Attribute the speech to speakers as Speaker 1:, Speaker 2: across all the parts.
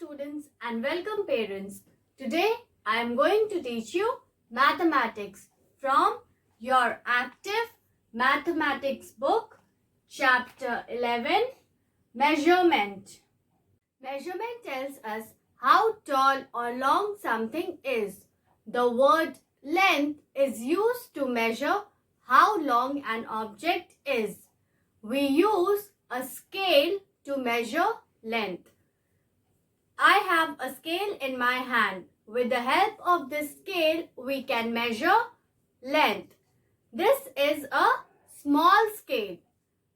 Speaker 1: students and welcome parents. Today I am going to teach you mathematics from your active mathematics book, chapter 11, measurement. Measurement tells us how tall or long something is. The word length is used to measure how long an object is. We use a scale to measure length. I have a scale in my hand. With the help of this scale, we can measure length. This is a small scale.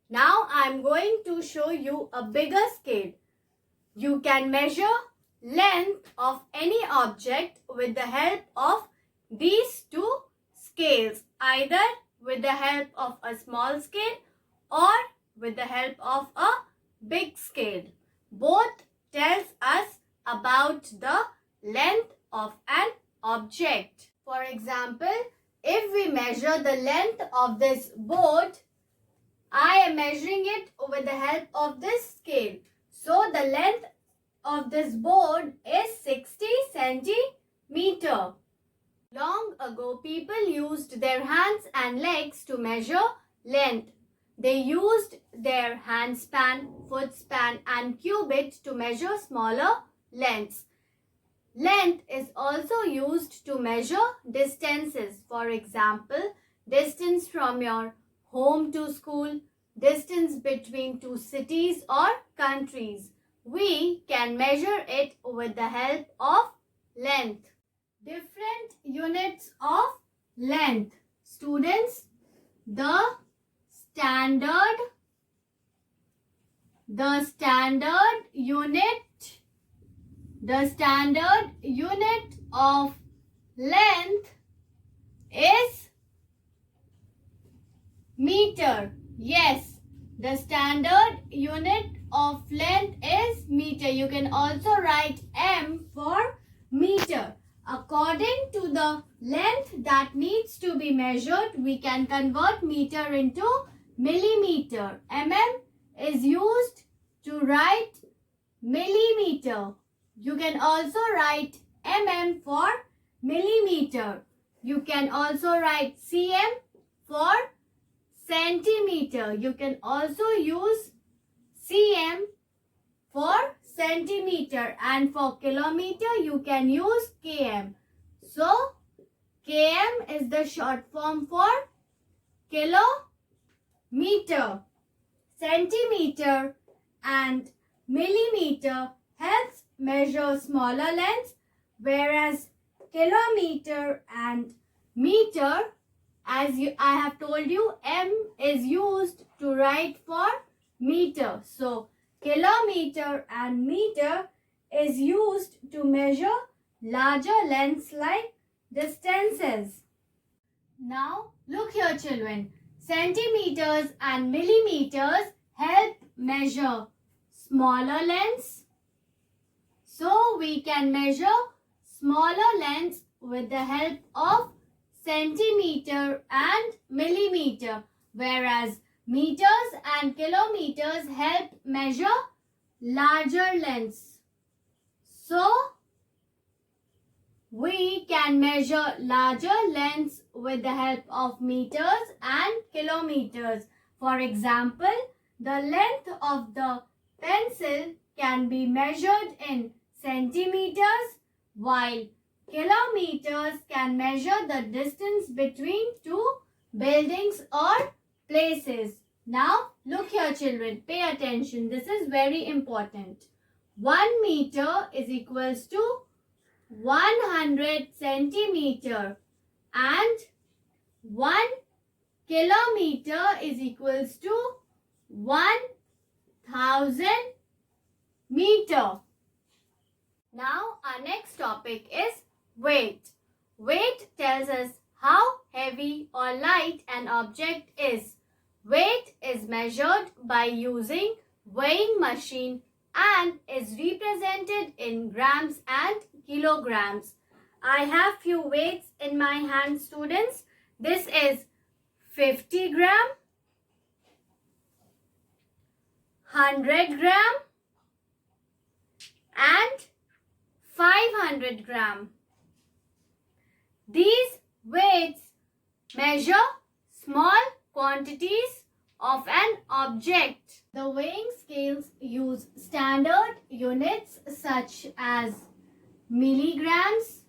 Speaker 1: Now I am going to show you a bigger scale. You can measure length of any object with the help of these two scales, either with the help of a small scale or with the help of a big scale. Both tells us about the length of an object. For example, if we measure the length of this board, I am measuring it with the help of this scale. So the length of this board is 60 centimeter. Long ago, people used their hands and legs to measure length. They used their hand span, foot span and cubit to measure smaller lengths. Length is also used to measure distances. For example, distance from your home to school, distance between two cities or countries. We can measure it with the help of length. Different units of length. Students, the standard unit of length is meter. Yes, the standard unit of length is meter. You can also write M for meter. According to the length that needs to be measured, we can convert meter into millimeter. Mm is used to write millimeter. You can also write mm for millimeter. You can also write cm for centimeter. You can also use cm for centimeter, and for kilometer you can use km. So km is the short form for kilometer. Centimeter and millimeter helps measure smaller lengths, whereas kilometer and meter, as I have told you, M is used to write for meter. So kilometer and meter is used to measure larger lengths like distances. Now look here children, centimeters and millimeters help measure smaller lengths. So we can measure smaller lengths with the help of centimeter and millimeter, whereas meters and kilometers help measure larger lengths. So we can measure larger lengths with the help of meters and kilometers. For example, the length of the pencil can be measured in centimeters, while kilometers can measure the distance between two buildings or places. Now look here children, pay attention, this is very important. 1 meter is equals to 100 centimeter and 1 kilometer is equals to 1000 meter. Now our next topic is weight. Weight tells us how heavy or light an object is. Weight is measured by using weighing machine and is represented in grams and kilograms. I have few weights in my hand students. This is 50 gram, 100 gram and 100 gram. These weights measure small quantities of an object. The weighing scales use standard units such as milligrams,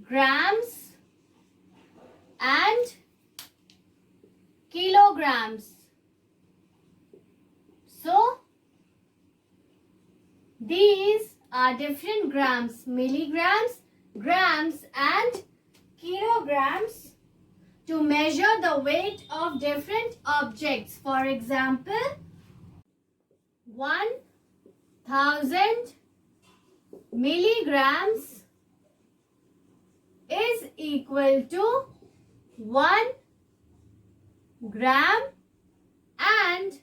Speaker 1: grams, and kilograms. So, these are different grams, milligrams, grams, and kilograms to measure the weight of different objects. For example, 1000 milligrams is equal to 1 gram, and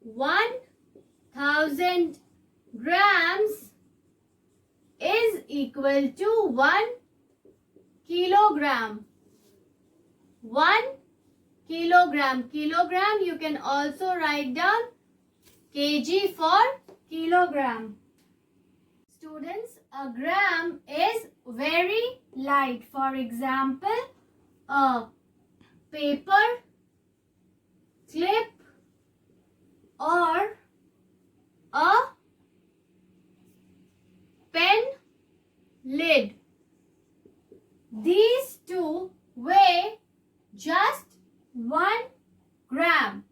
Speaker 1: 1000 grams is equal to 1 kilogram. 1 kilogram. Kilogram, you can also write down kg for kilogram. Students, a gram is very light. For example, a paper clip or a pen lid. These two weigh just 1 gram,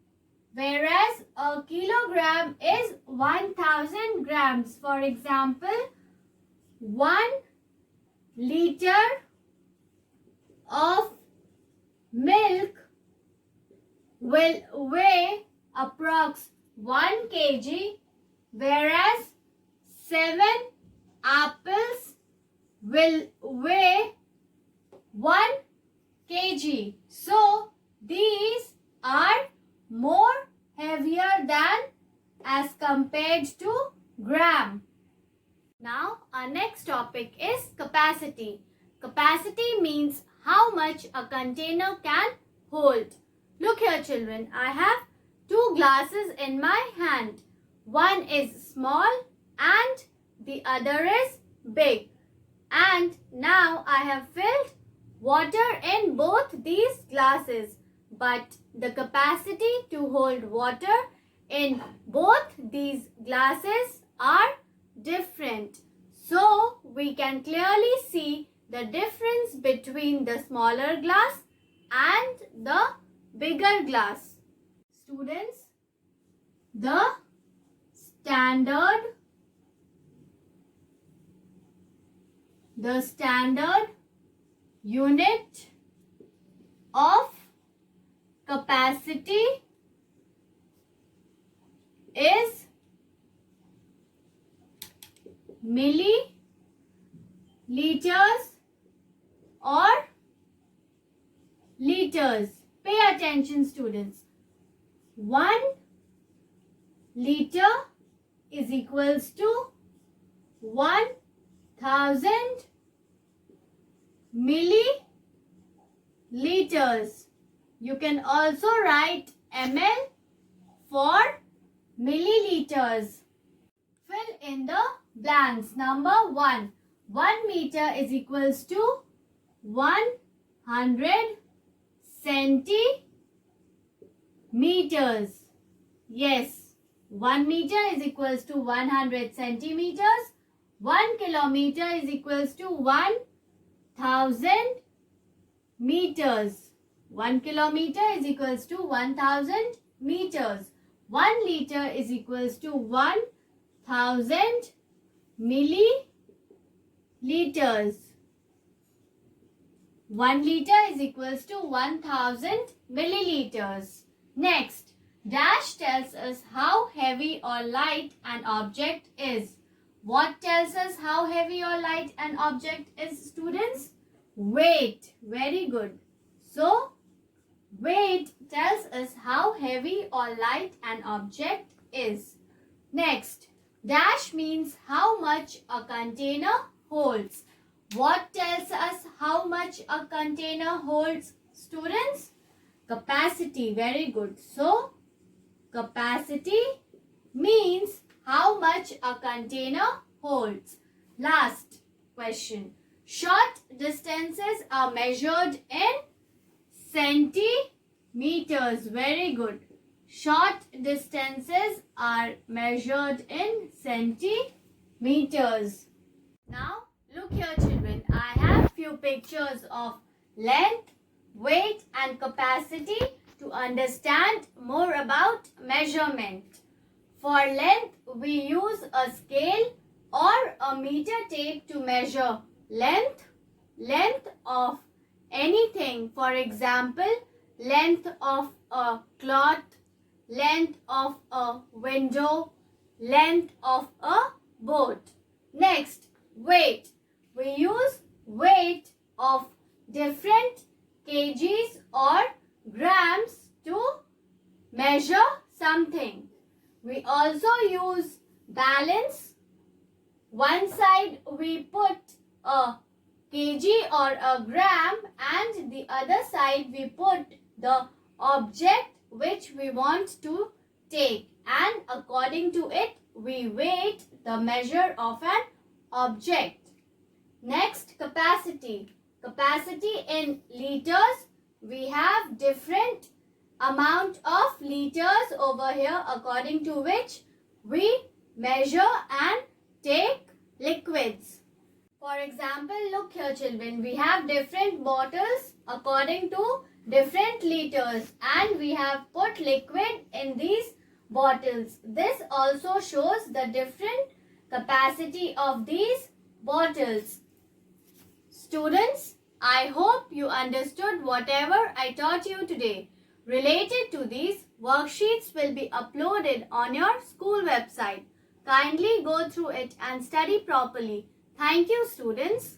Speaker 1: whereas a kilogram is 1000 grams. For example, 1 liter of milk will weigh approx 1 kg, whereas 7 apples will weigh 1 kg. So, these are more heavier than as compared to gram. Now, our next topic is capacity. Capacity means how much a container can hold. Look here, children. I have 2 glasses in my hand. One is small and the other is big. And now I have filled water in both these glasses. But the capacity to hold water in both these glasses are different. So, we can clearly see the difference between the smaller glass and the bigger glass. Students, the standard unit of capacity is milliliters or liters. Pay attention, students. 1 liter is equals to 1000 milliliters. You can also write ml for milliliters. Fill in the blanks. Number 1. 1 meter is equals to 100 centimeters. Yes, 1 meter is equals to 100 centimeters. 1 kilometer is equals to 1000 meters. 1 kilometer is equals to 1000 meters. 1 liter is equals to 1000 milliliters. 1 liter is equals to 1000 milliliters. Next, dash tells us how heavy or light an object is. What tells us how heavy or light an object is, students? Weight. Very good. So, weight tells us how heavy or light an object is. Next, dash means how much a container holds. What tells us how much a container holds, students? Capacity. Very good. So, capacity means How much a container holds. Last question. Short distances are measured in centimeters. Very good. Short distances are measured in centimeters. Now, look here children. I have few pictures of length, weight and capacity to understand more about measurement. For length, we use a scale or a meter tape to measure length of anything. For example, length of a cloth, length of a window, length of a boat. Next, weight. We use weight of different kgs or grams to measure something. We also use balance. One side we put a kg or a gram and the other side we put the object which we want to take, and according to it we weight the measure of an object. Next, capacity. Capacity in liters. We have different amount of liters over here according to which we measure and take liquids. For example, look here children, we have different bottles according to different liters and we have put liquid in these bottles. This also shows the different capacity of these bottles. Students, I hope you understood whatever I taught you today. Related to these, worksheets will be uploaded on your school website. Kindly go through it and study properly. Thank you, students.